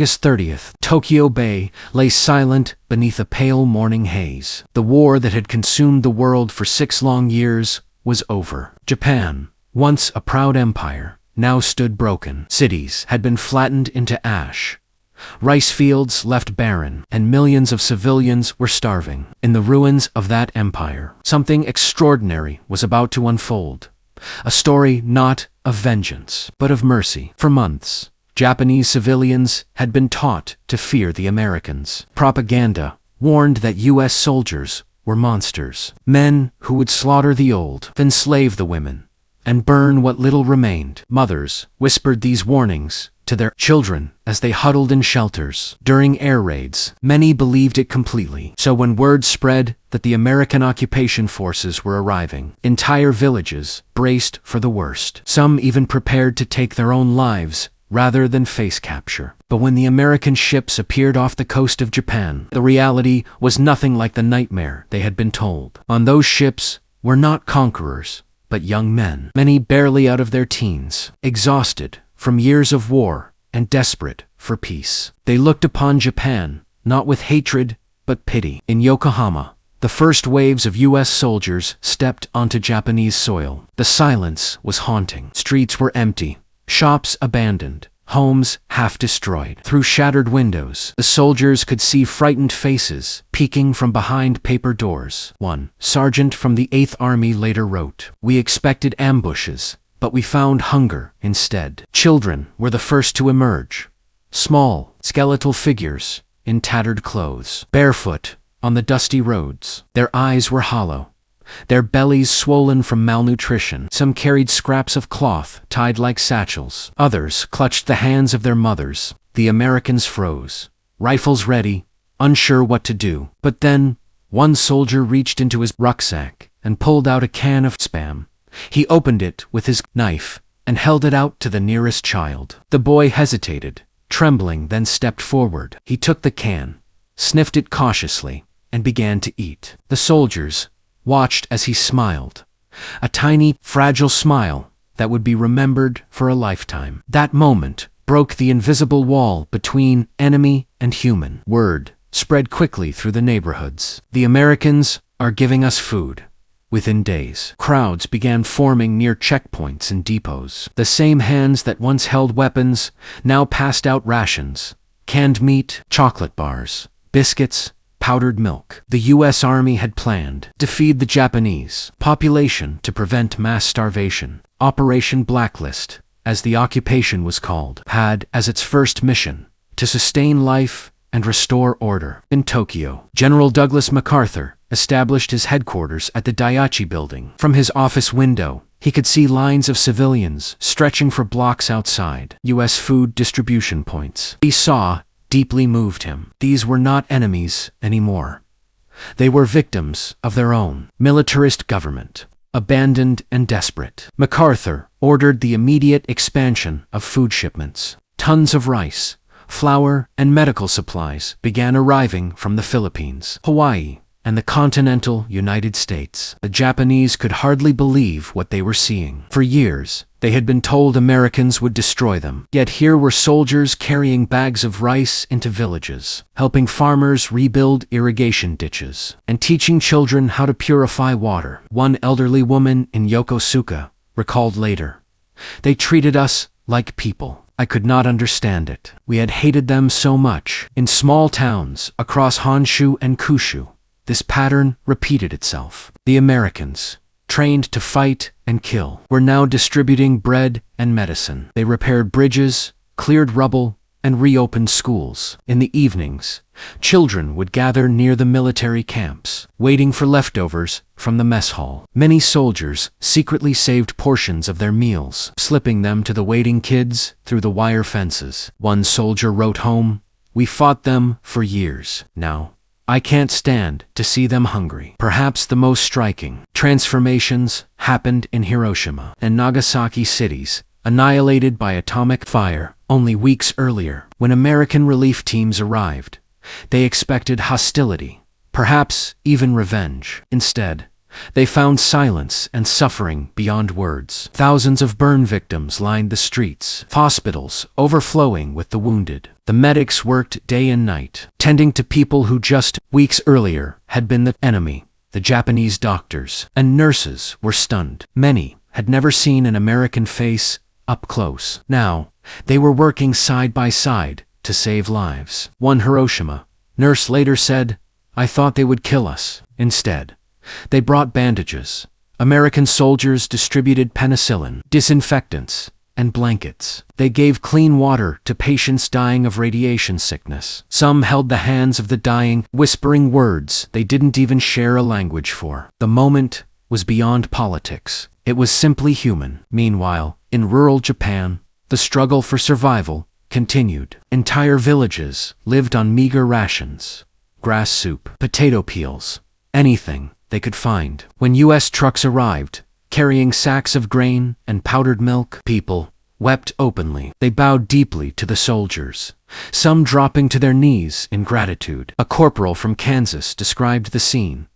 August 30th, Tokyo Bay lay silent beneath a pale morning haze. The war that had consumed the world for 6 long years was over. Japan, once a proud empire, now stood broken. Cities had been flattened into ash. Rice fields left barren, and millions of civilians were starving. In the ruins of that empire, something extraordinary was about to unfold. A story not of vengeance, but of mercy. For months, Japanese civilians had been taught to fear the Americans. Propaganda warned that U.S. soldiers were monsters, men who would slaughter the old, enslave the women, and burn what little remained. Mothers whispered these warnings to their children as they huddled in shelters. During air raids, many believed it completely. So when word spread that the American occupation forces were arriving, entire villages braced for the worst. Some even prepared to take their own lives rather than face capture. But when the American ships appeared off the coast of Japan, the reality was nothing like the nightmare they had been told. On those ships were not conquerors, but young men, many barely out of their teens, exhausted from years of war and desperate for peace. They looked upon Japan not with hatred, but pity. In Yokohama, the first waves of U.S. soldiers stepped onto Japanese soil. The silence was haunting. Streets were empty, shops abandoned, homes half destroyed. Through shattered windows, the soldiers could see frightened faces peeking from behind paper doors. One sergeant from the 8th Army later wrote, "We expected ambushes, but we found hunger instead." Children were the first to emerge. Small, skeletal figures in tattered clothes, barefoot on the dusty roads. Their eyes were hollow, their bellies swollen from malnutrition. Some carried scraps of cloth tied like satchels. Others clutched the hands of their mothers. The Americans froze, rifles ready, unsure what to do. But then, one soldier reached into his rucksack and pulled out a can of Spam. He opened it with his knife and held it out to the nearest child. The boy hesitated, trembling, then stepped forward. He took the can, sniffed it cautiously, and began to eat. The soldiers watched as he smiled, a tiny, fragile smile that would be remembered for a lifetime. That moment broke the invisible wall between enemy and human. Word spread quickly through the neighborhoods. The Americans are giving us food. Within days, crowds began forming near checkpoints and depots. The same hands that once held weapons now passed out rations, canned meat, chocolate bars, biscuits, powdered milk. The U.S. Army had planned to feed the Japanese population to prevent mass starvation. Operation Blacklist, as the occupation was called, had as its first mission to sustain life and restore order. In Tokyo, General Douglas MacArthur established his headquarters at the Daiichi building. From his office window, he could see lines of civilians stretching for blocks outside U.S. food distribution points. He saw deeply moved him. These were not enemies anymore. They were victims of their own militarist government, abandoned and desperate. MacArthur ordered the immediate expansion of food shipments. Tons of rice, flour, and medical supplies began arriving from the Philippines, Hawaii, and the continental United States. The Japanese could hardly believe what they were seeing. For years, they had been told Americans would destroy them. Yet here were soldiers carrying bags of rice into villages, helping farmers rebuild irrigation ditches, and teaching children how to purify water. One elderly woman in Yokosuka recalled later, "They treated us like people. I could not understand it. We had hated them so much." In small towns across Honshu and Kyushu, this pattern repeated itself. The Americans, trained to fight and kill, were now distributing bread and medicine. They repaired bridges, cleared rubble, and reopened schools. In the evenings, children would gather near the military camps, waiting for leftovers from the mess hall. Many soldiers secretly saved portions of their meals, slipping them to the waiting kids through the wire fences. One soldier wrote home, "We fought them for years. Now, I can't stand to see them hungry." Perhaps the most striking transformations happened in Hiroshima and Nagasaki cities, annihilated by atomic fire only weeks earlier. When American relief teams arrived, they expected hostility, perhaps even revenge. Instead, they found silence and suffering beyond words. Thousands of burn victims lined the streets, hospitals overflowing with the wounded. The The medics worked day and night, tending to people who just weeks earlier had been the enemy. The Japanese doctors and nurses were stunned. Many had never seen an American face up close. Now, they were working side by side to save lives. One Hiroshima nurse later said, "I thought they would kill us." Instead, they brought bandages. American soldiers distributed penicillin, disinfectants, and blankets. They gave clean water to patients dying of radiation sickness. Some held the hands of the dying, whispering words they didn't even share a language for. The moment was beyond politics. It was simply human. Meanwhile, in rural Japan, the struggle for survival continued. Entire villages lived on meager rations, grass soup, potato peels, anything they could find. When U.S. trucks arrived, carrying sacks of grain and powdered milk, people wept openly. They bowed deeply to the soldiers, some dropping to their knees in gratitude. A corporal from Kansas described the scene.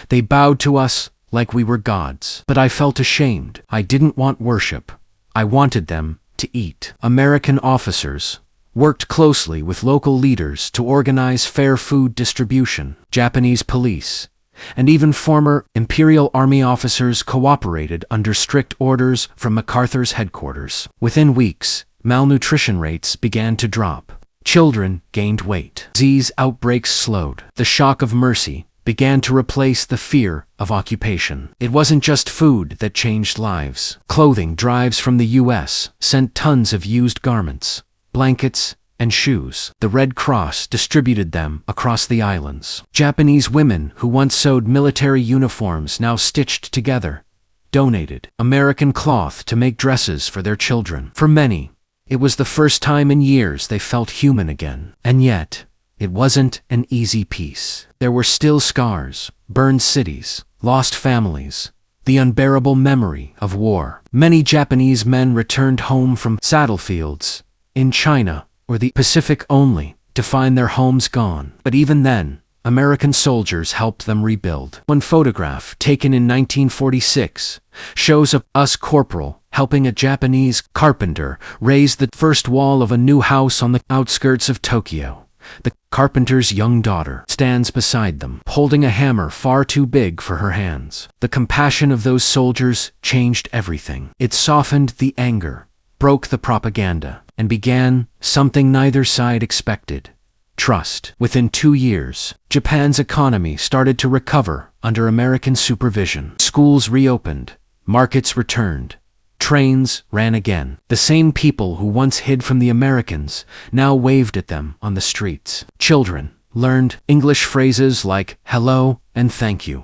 "They bowed to us like we were gods. But I felt ashamed. I didn't want worship. I wanted them to eat." American officers worked closely with local leaders to organize fair food distribution. Japanese police and even former Imperial Army officers cooperated under strict orders from MacArthur's headquarters. Within weeks, malnutrition rates began to drop. Children gained weight. Disease outbreaks slowed. The shock of mercy began to replace the fear of occupation. It wasn't just food that changed lives. Clothing drives from the U.S. sent tons of used garments, blankets, and shoes. The Red Cross distributed them across the islands. Japanese women who once sewed military uniforms now stitched together, donated American cloth to make dresses for their children. For many, it was the first time in years they felt human again. And yet, it wasn't an easy peace. There were still scars, burned cities, lost families, the unbearable memory of war. Many Japanese men returned home from battlefields in China or the Pacific only to find their homes gone. But even then, American soldiers helped them rebuild. One photograph taken in 1946 shows a US corporal helping a Japanese carpenter raise the first wall of a new house on the outskirts of Tokyo. The carpenter's young daughter stands beside them, holding a hammer far too big for her hands. The compassion of those soldiers changed everything. It softened the anger, broke the propaganda, and began something neither side expected: trust. Within 2 years, Japan's economy started to recover under American supervision. Schools reopened, markets returned, trains ran again. The same people who once hid from the Americans now waved at them on the streets. Children learned English phrases like hello and thank you.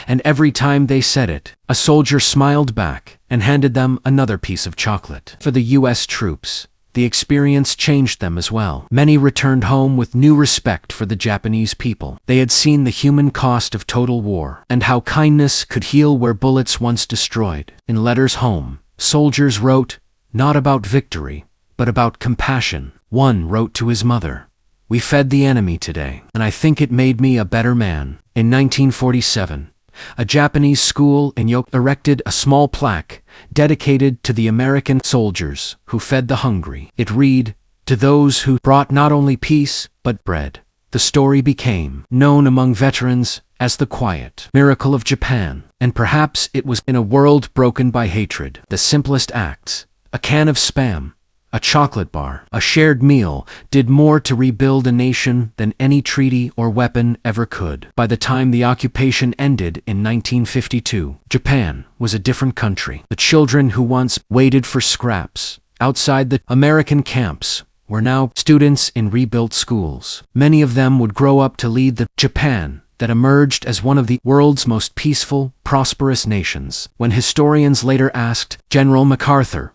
And every time they said it, a soldier smiled back and handed them another piece of chocolate. For the U.S. troops, the experience changed them as well. Many returned home with new respect for the Japanese people. They had seen the human cost of total war, and how kindness could heal where bullets once destroyed. In letters home, soldiers wrote, not about victory, but about compassion. One wrote to his mother, "We fed the enemy today, and I think it made me a better man." In 1947, a Japanese school in Yokohama erected a small plaque dedicated to the American soldiers who fed the hungry. It read, "To those who brought not only peace, but bread." The story became known among veterans as the quiet miracle of Japan. And perhaps it was in a world broken by hatred. The simplest acts, a can of Spam, a chocolate bar, a shared meal, did more to rebuild a nation than any treaty or weapon ever could. By the time the occupation ended in 1952, Japan was a different country. The children who once waited for scraps outside the American camps were now students in rebuilt schools. Many of them would grow up to lead the Japan that emerged as one of the world's most peaceful, prosperous nations. When historians later asked General MacArthur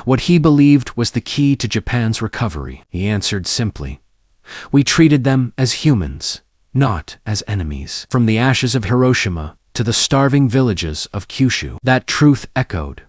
what he believed was the key to Japan's recovery, he answered simply, "We treated them as humans, not as enemies." From the ashes of Hiroshima to the starving villages of Kyushu, that truth echoed.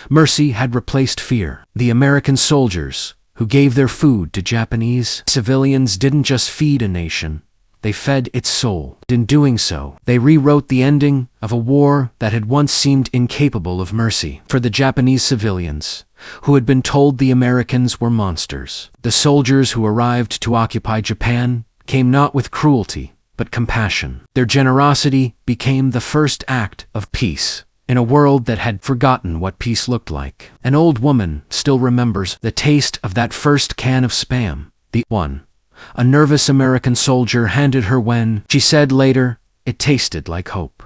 Mercy had replaced fear. The American soldiers who gave their food to Japanese civilians didn't just feed a nation, they fed its soul. In doing so, they rewrote the ending of a war that had once seemed incapable of mercy. For the Japanese civilians, who had been told the Americans were monsters, the soldiers who arrived to occupy Japan came not with cruelty, but compassion. Their generosity became the first act of peace in a world that had forgotten what peace looked like. An old woman still remembers the taste of that first can of Spam, the one a nervous American soldier handed her when, she said later, it tasted like hope.